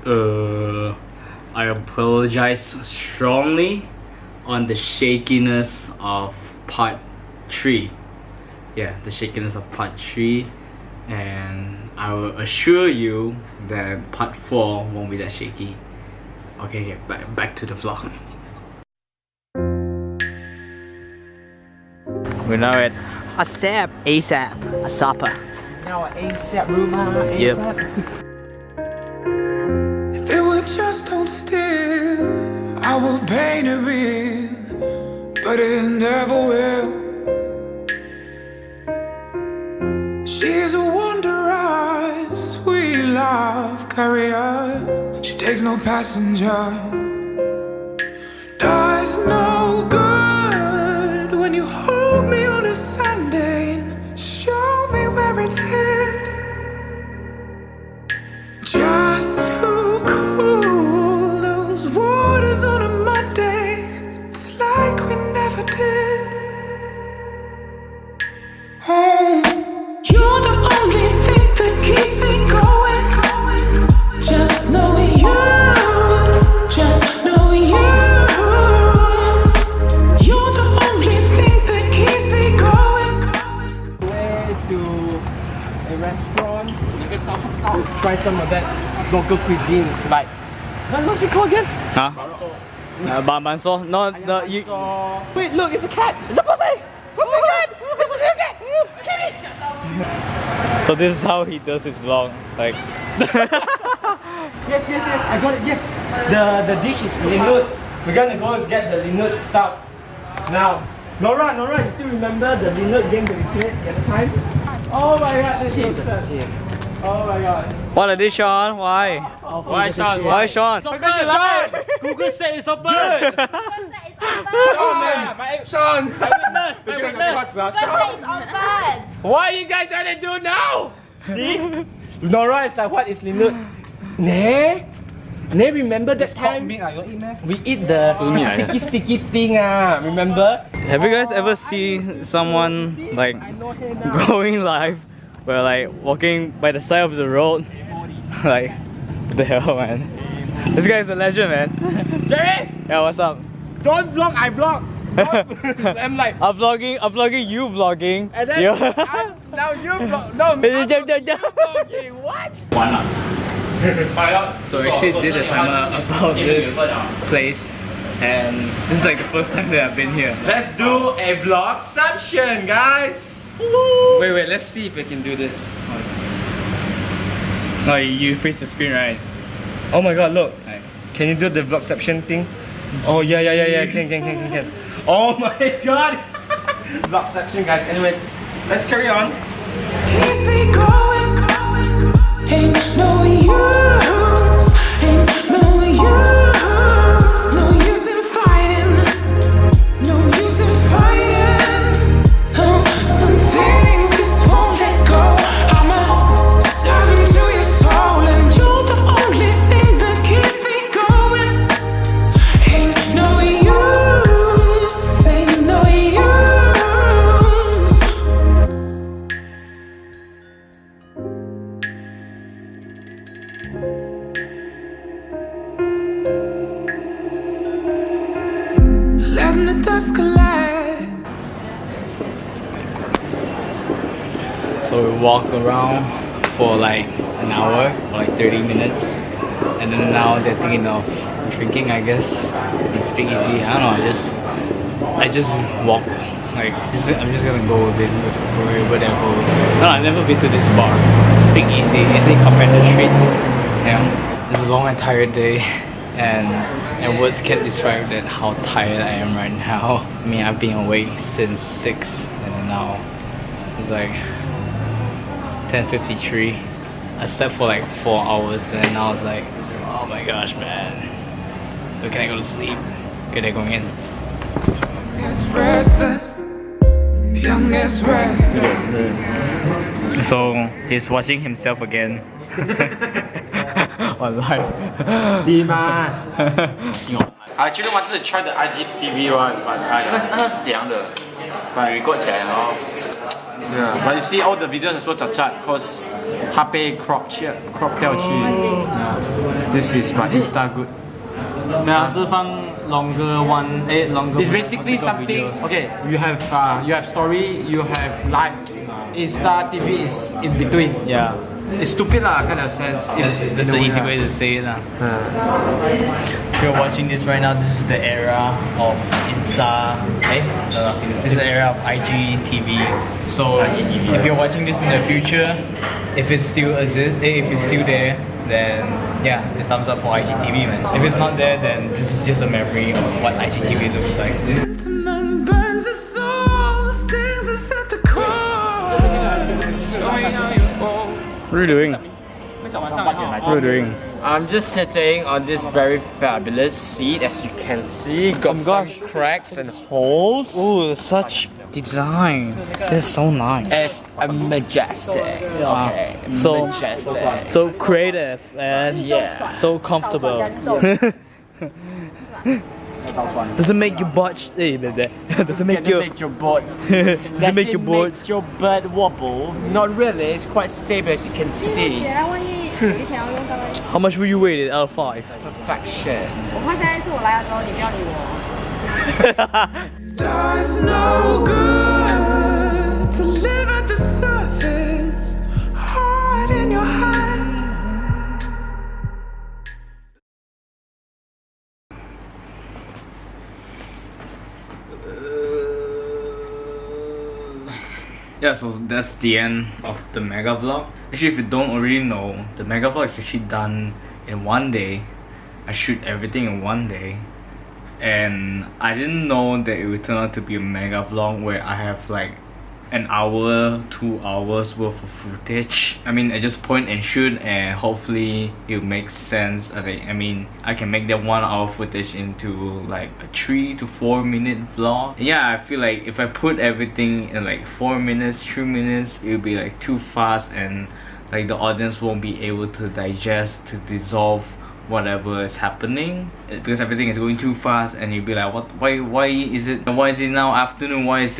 I apologize strongly on the shakiness of part 3. Yeah, the shakiness of part 3, and I will assure you that part 4 won't be that shaky. Okay, back to the vlog. We're now at ASAP, Asapa. Now ASAP room, ASAP. Yep. If it would just hold still, I will paint it real, but it never will. She's a wanderer, sweet love carrier. She takes no passenger. Does no good when you hold me on a Sunday and show me where it's hid. Just to cool those waters on a Monday. It's like we never did. Oh, you're the only thing that keeps me going. Just knowing you, just knowing you. You're the only thing that keeps me going. Way to a restaurant to try some of that local cuisine. Like, what's it called again? Huh? Banso? No, you. Wait, look, it's a cat. It's a pussy. Oh my god! It's a little cat. Kitty. So this is how he does his vlog. Like. Yes, I got it. Yes, the dish is linut. We're gonna go get the linut stuff now. Nora, you still remember the linut game that we played at the time? Oh my god, that's so sad. Oh my god. What are they, Sean? Why? Why, Sean? Why, Sean? Google said it's open! Sean! My witness! What are you guys gonna do now? See? Nora is like, what is linut? Ne, remember that time? We eat the sticky thing, remember? Have you guys ever seen someone like going live, where like walking by the side of the road? Like, what the hell, man? This guy's a legend, man. Jerry! Yeah, what's up? Don't vlog, I vlog. I'm like, I'm vlogging, you vlogging. and then now you vlog. No, me, I'm vlogging. What? So I actually did a timer about this place, and this is like the first time that I've been here. Let's do a vlogception, guys. Wait, let's see if I can do this. No, you freeze the screen, right? Oh my god, look. Can you do the vlogception thing? Oh yeah, can. Oh my god. Vlogception, guys. Anyways, let's carry on. Keeps me going. Ain't no use. Ain't no use. No use in fighting. No use in fighting. No, some things just won't let go. I'm a servant to your soul, and you're the only thing that keeps me going. Ain't no use. Ain't no use. Letting the dust collect. So we walked around for like an hour, or like 30 minutes, and then now they're thinking of drinking, I guess, and speakeasy. I don't know. I just walk. Like, I'm just gonna go with it wherever they're going. No, I've never been to this bar. Speakeasy. It's in Carpenter Street. Yeah, it's a long and tired day, and words can't describe that how tired I am right now. I mean, I've been awake since 6, and then now it's like 10:53. I slept for like 4 hours, and then now it's like, oh my gosh, man. When can I go to sleep? Okay, they're going in. It's restless. Young as restless. So he's watching himself again on live. Steamer. I actually wanted to try the IGTV one, but那是怎样的？ But record 起来然后 Yeah, but you see all the videos are so chat cause 它被 crop 掉去。This is my Insta good. 没有是放 longer one, longer. It's basically something. Okay, you have story, you have live. Insta TV is in between. Yeah. It's stupid lah, kind of sense. That's the easy way to say it. If you're watching this right now, this is the era of Insta. This is the era of IGTV. So if you're watching this in the future, if it still exists, if it's still there, then yeah, the thumbs up for IGTV, man. If it's not there, then this is just a memory of what IGTV looks like. Sentiment burns the soul, stings us at the core. Showing how you fall. What are you doing? What are you doing? I'm just sitting on this very fabulous seat, as you can see. Got some cracks and holes. Oh, such design. This is so nice. It's a majestic. Okay, So- majestic. So creative and Yeah. so comfortable. Does it make you budge? Does it make you? Make your butt. Does it make you bored? Makes your butt wobble? Not really. It's quite stable, as you can see. How much will you rate it out of 5? Perfection. Does no good to live at the surface, heart in your hand. Yeah, so that's the end of the Megavlog. Actually, if you don't already know, the Megavlog is actually done in one day. I shoot everything in one day. And I didn't know that it would turn out to be a Megavlog where I have like an hour, 2 hours worth of footage. I mean, I just point and shoot and hopefully it makes sense. I mean, I can make that 1 hour footage into like a 3 to 4 minute vlog. And yeah, I feel like if I put everything in like 4 minutes, 3 minutes, it will be like too fast and like the audience won't be able to digest, to dissolve whatever is happening, because everything is going too fast and you'll be like, what, why is it now afternoon, why is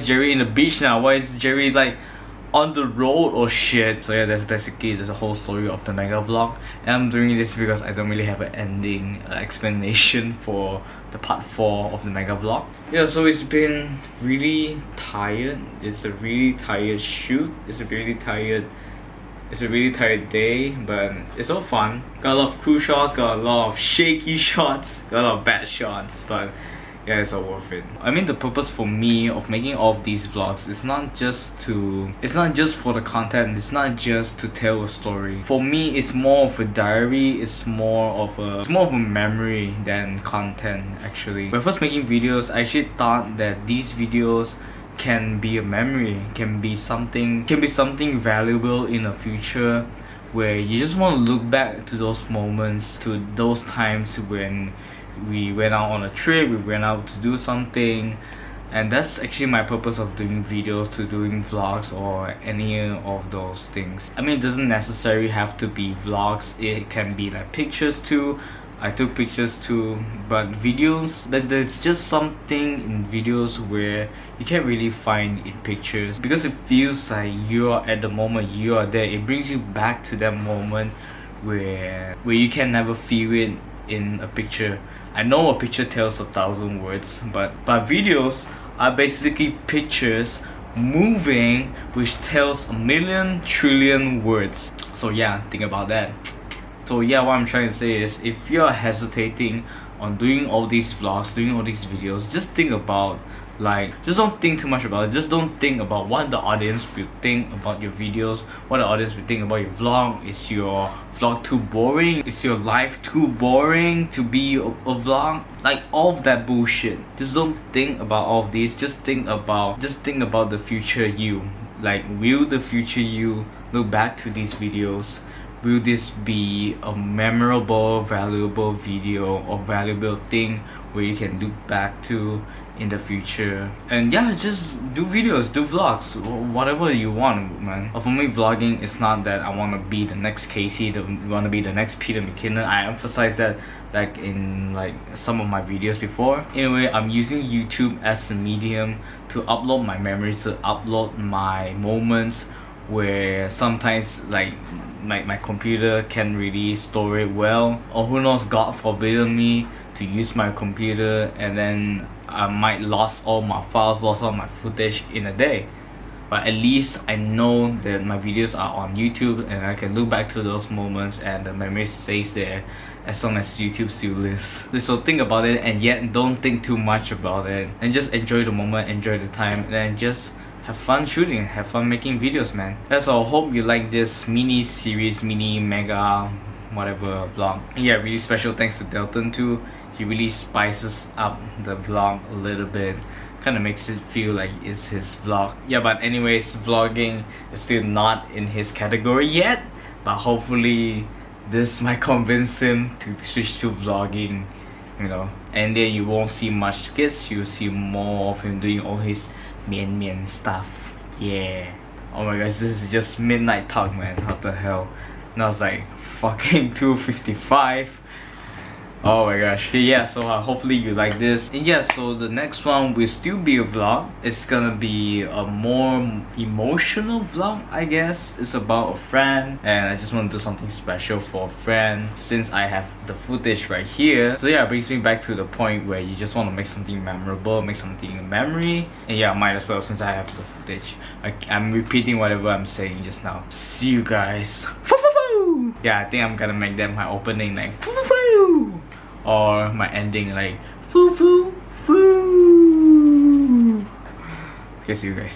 Jerry in the beach now, why is Jerry like on the road or shit. So yeah, that's basically the whole story of the Megavlog, and I'm doing this because I don't really have an ending explanation for the part 4 of the Megavlog. Yeah, so it's been really tired. It's a really tired shoot. It's a really tired day, but it's all fun. Got a lot of cool shots, got a lot of shaky shots, got a lot of bad shots, but yeah, it's all worth it. I mean, the purpose for me of making all of these vlogs is not just for the content, it's not just to tell a story. For me, it's more of a diary, it's more of a memory than content actually. When first making videos, I actually thought that these videos can be a memory, can be something valuable in the future, where you just want to look back to those moments, to those times when we went out on a trip, we went out to do something. And that's actually my purpose of doing videos, to doing vlogs or any of those things. I mean, it doesn't necessarily have to be vlogs, it can be like pictures too. I took pictures too, but videos, there's just something in videos where you can't really find in pictures, because it feels like you are at the moment, you are there. It brings you back to that moment where you can never feel it in a picture. I know a picture tells 1,000 words, but videos are basically pictures moving, which tells 1,000,000 trillion words. So yeah, think about that. So yeah, what I'm trying to say is, if you're hesitating on doing all these vlogs, doing all these videos, just think about, just don't think too much about it. Just don't think about what the audience will think about your videos, what the audience will think about your vlog. Is your vlog too boring? Is your life too boring to be a vlog? Like all of that bullshit. Just don't think about all of these. Just think about the future you. Like, will the future you look back to these videos? Will this be a memorable, valuable video or valuable thing where you can look back to in the future? And yeah, just do videos, do vlogs, whatever you want, man. For me, vlogging, it's not that I want to be the next Casey, want to be the next Peter McKinnon. I emphasize that like in some of my videos before. Anyway, I'm using YouTube as a medium to upload my memories, to upload my moments where sometimes like my computer can't really store it well, or who knows, God forbid me to use my computer and then I might lost all my files, lost all my footage in a day. But at least I know that my videos are on YouTube and I can look back to those moments and the memory stays there as long as YouTube still lives. So think about it, and yet don't think too much about it, and just enjoy the moment, enjoy the time, and then just have fun shooting, have fun making videos, man. That's all. Hope you like this mini series, mini mega whatever vlog. Yeah, really special thanks to Dalton too. He really spices up the vlog a little bit, kind of makes it feel like it's his vlog. Yeah, but anyways, vlogging is still not in his category yet, but hopefully this might convince him to switch to vlogging, you know. And then you won't see much skits, you'll see more of him doing all his mian stuff. Yeah. Oh my gosh, this is just midnight talk, man. What the hell? Now it's like fucking 2:55. Oh my gosh. Yeah, so hopefully you like this. And yeah, so the next one will still be a vlog. It's gonna be a more emotional vlog, I guess. It's about a friend, and I just want to do something special for a friend since I have the footage right here. So yeah, it brings me back to the point where you just want to make something memorable, make something a memory. And yeah, might as well since I have the footage. I'm repeating whatever I'm saying just now. See you guys. Yeah, I think I'm gonna make that my opening, like or my ending, like foo foo foo. Okay, see you guys.